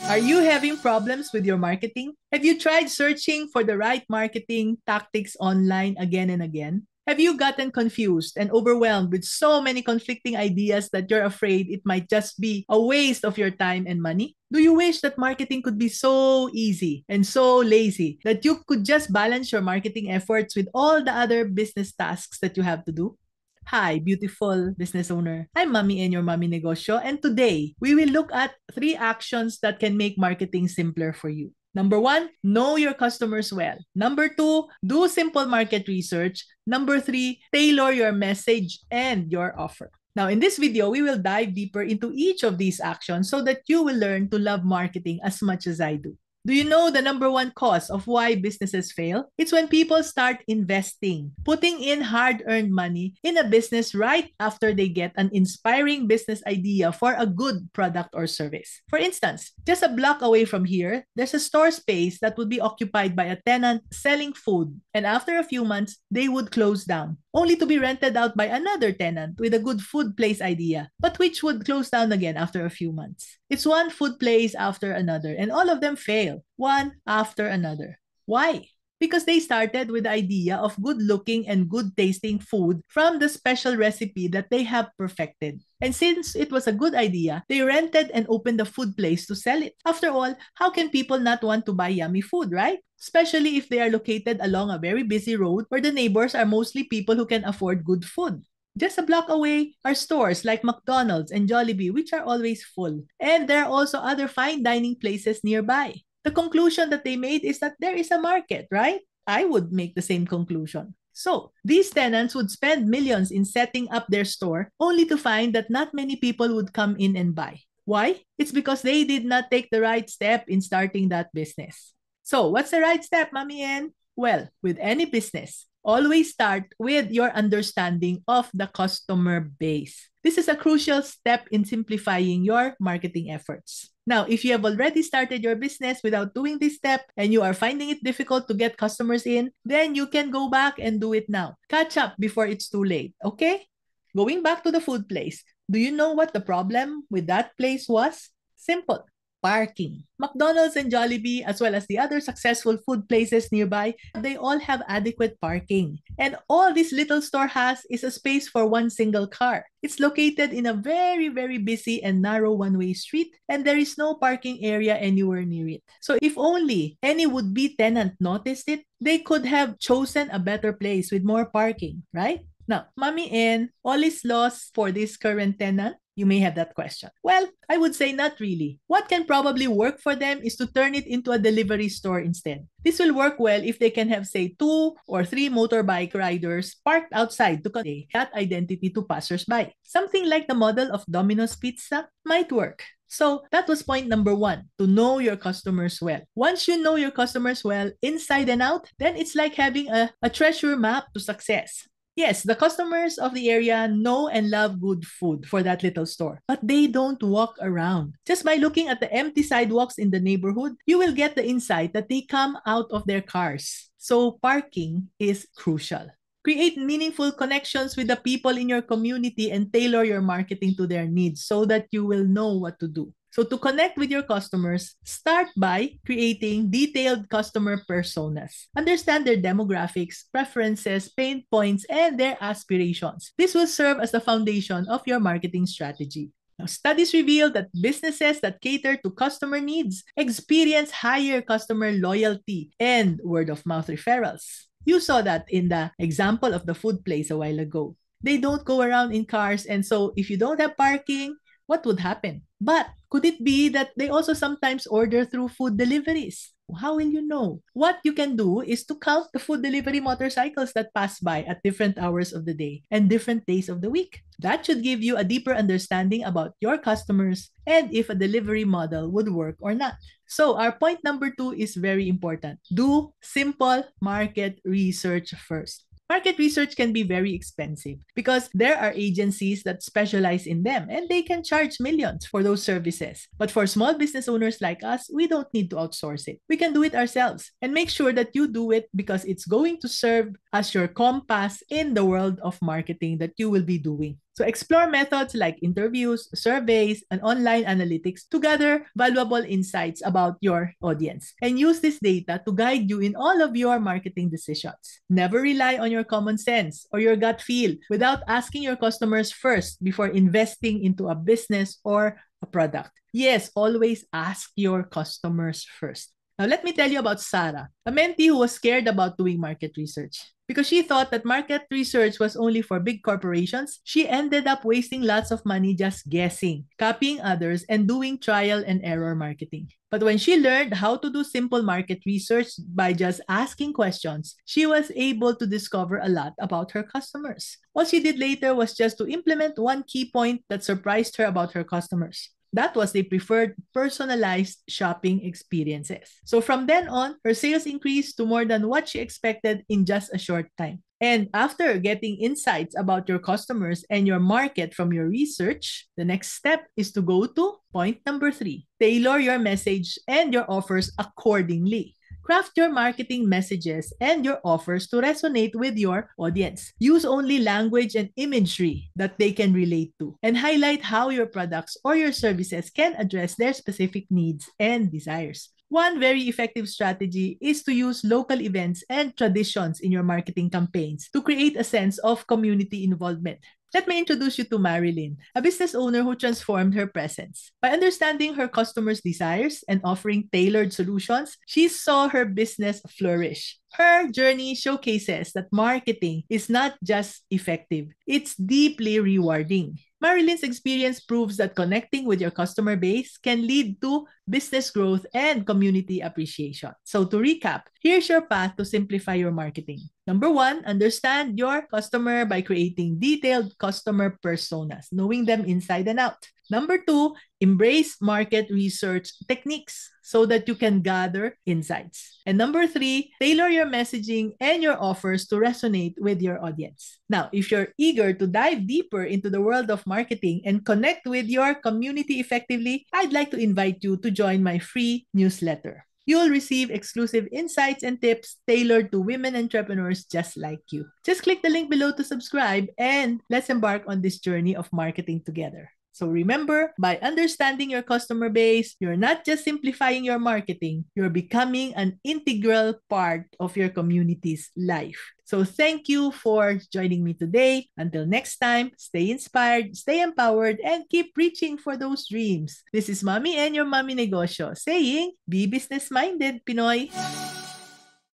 Are you having problems with your marketing? Have you tried searching for the right marketing tactics online again and again? Have you gotten confused and overwhelmed with so many conflicting ideas that you're afraid it might just be a waste of your time and money? Do you wish that marketing could be so easy and so lazy that you could just balance your marketing efforts with all the other business tasks that you have to do? Hi, beautiful business owner. I'm Mommy and your Mommy Negosyo, and today we will look at 3 actions that can make marketing simpler for you. Number 1, know your customers well. Number 2, do simple market research. Number 3, tailor your message and your offer. Now, in this video, we will dive deeper into each of these actions so that you will learn to love marketing as much as I do. Do you know the number 1 cause of why businesses fail? It's when people start investing, putting in hard-earned money in a business right after they get an inspiring business idea for a good product or service. For instance, just a block away from here, there's a store space that would be occupied by a tenant selling food, and after a few months, they would close down, only to be rented out by another tenant with a good food place idea, but which would close down again after a few months. It's one food place after another, and all of them fail, one after another. Why? Because they started with the idea of good-looking and good-tasting food from the special recipe that they have perfected. And since it was a good idea, they rented and opened a food place to sell it. After all, how can people not want to buy yummy food, right? Especially if they are located along a very busy road where the neighbors are mostly people who can afford good food. Just a block away are stores like McDonald's and Jollibee, which are always full. And there are also other fine dining places nearby. The conclusion that they made is that there is a market, right? I would make the same conclusion. So, these tenants would spend millions in setting up their store only to find that not many people would come in and buy. Why? It's because they did not take the right step in starting that business. So, what's the right step, Mami N? Well, with any business, always start with your understanding of the customer base. This is a crucial step in simplifying your marketing efforts. Now, if you have already started your business without doing this step and you are finding it difficult to get customers in, then you can go back and do it now. Catch up before it's too late, okay? Going back to the food place, do you know what the problem with that place was? Simple. Parking. McDonald's and Jollibee, as well as the other successful food places nearby, they all have adequate parking. And all this little store has is a space for one single car. It's located in a very, very busy and narrow one-way street, and there is no parking area anywhere near it. So if only any would-be tenant noticed it, they could have chosen a better place with more parking, right? Now, Mommy N, all is lost for this current tenant? You may have that question. Well, I would say not really. What can probably work for them is to turn it into a delivery store instead. This will work well if they can have, say, 2 or 3 motorbike riders parked outside to convey that identity to passersby. Something like the model of Domino's Pizza might work. So that was point number 1, to know your customers well. Once you know your customers well, inside and out, then it's like having a treasure map to success. Yes, the customers of the area know and love good food for that little store, but they don't walk around. Just by looking at the empty sidewalks in the neighborhood, you will get the insight that they come out of their cars. So parking is crucial. Create meaningful connections with the people in your community and tailor your marketing to their needs so that you will know what to do. So to connect with your customers, start by creating detailed customer personas. Understand their demographics, preferences, pain points, and their aspirations. This will serve as the foundation of your marketing strategy. Now, studies reveal that businesses that cater to customer needs experience higher customer loyalty and word-of-mouth referrals. You saw that in the example of the food place a while ago. They don't go around in cars, and so if you don't have parking, what would happen? But could it be that they also sometimes order through food deliveries? How will you know? What you can do is to count the food delivery motorcycles that pass by at different hours of the day and different days of the week. That should give you a deeper understanding about your customers and if a delivery model would work or not. So our point number 2 is very important. Do simple market research first. Market research can be very expensive because there are agencies that specialize in them and they can charge millions for those services. But for small business owners like us, we don't need to outsource it. We can do it ourselves and make sure that you do it because it's going to serve as your compass in the world of marketing that you will be doing. So explore methods like interviews, surveys, and online analytics to gather valuable insights about your audience. And use this data to guide you in all of your marketing decisions. Never rely on your common sense or your gut feel without asking your customers first before investing into a business or a product. Yes, always ask your customers first. Now, let me tell you about Sarah, a mentee who was scared about doing market research. Because she thought that market research was only for big corporations, she ended up wasting lots of money just guessing, copying others, and doing trial and error marketing. But when she learned how to do simple market research by just asking questions, she was able to discover a lot about her customers. What she did later was just to implement one key point that surprised her about her customers. That was they preferred personalized shopping experiences. So from then on, her sales increased to more than what she expected in just a short time. And after getting insights about your customers and your market from your research, the next step is to go to point number 3. Tailor your message and your offers accordingly. Craft your marketing messages and your offers to resonate with your audience. Use only language and imagery that they can relate to, and highlight how your products or your services can address their specific needs and desires. One very effective strategy is to use local events and traditions in your marketing campaigns to create a sense of community involvement. Let me introduce you to Marilyn, a business owner who transformed her presence. By understanding her customers' desires and offering tailored solutions, she saw her business flourish. Her journey showcases that marketing is not just effective, it's deeply rewarding. Marilyn's experience proves that connecting with your customer base can lead to business growth and community appreciation. So to recap, here's your path to simplify your marketing. Number 1, understand your customer by creating detailed customer personas, knowing them inside and out. Number 2, embrace market research techniques so that you can gather insights. And number 3, tailor your messaging and your offers to resonate with your audience. Now, if you're eager to dive deeper into the world of marketing and connect with your community effectively, I'd like to invite you to join my free newsletter. You'll receive exclusive insights and tips tailored to women entrepreneurs just like you. Just click the link below to subscribe and let's embark on this journey of marketing together. So remember, by understanding your customer base, you're not just simplifying your marketing, you're becoming an integral part of your community's life. So thank you for joining me today. Until next time, stay inspired, stay empowered, and keep reaching for those dreams. This is Mommy and your Mommy Negosyo saying, be business-minded, Pinoy!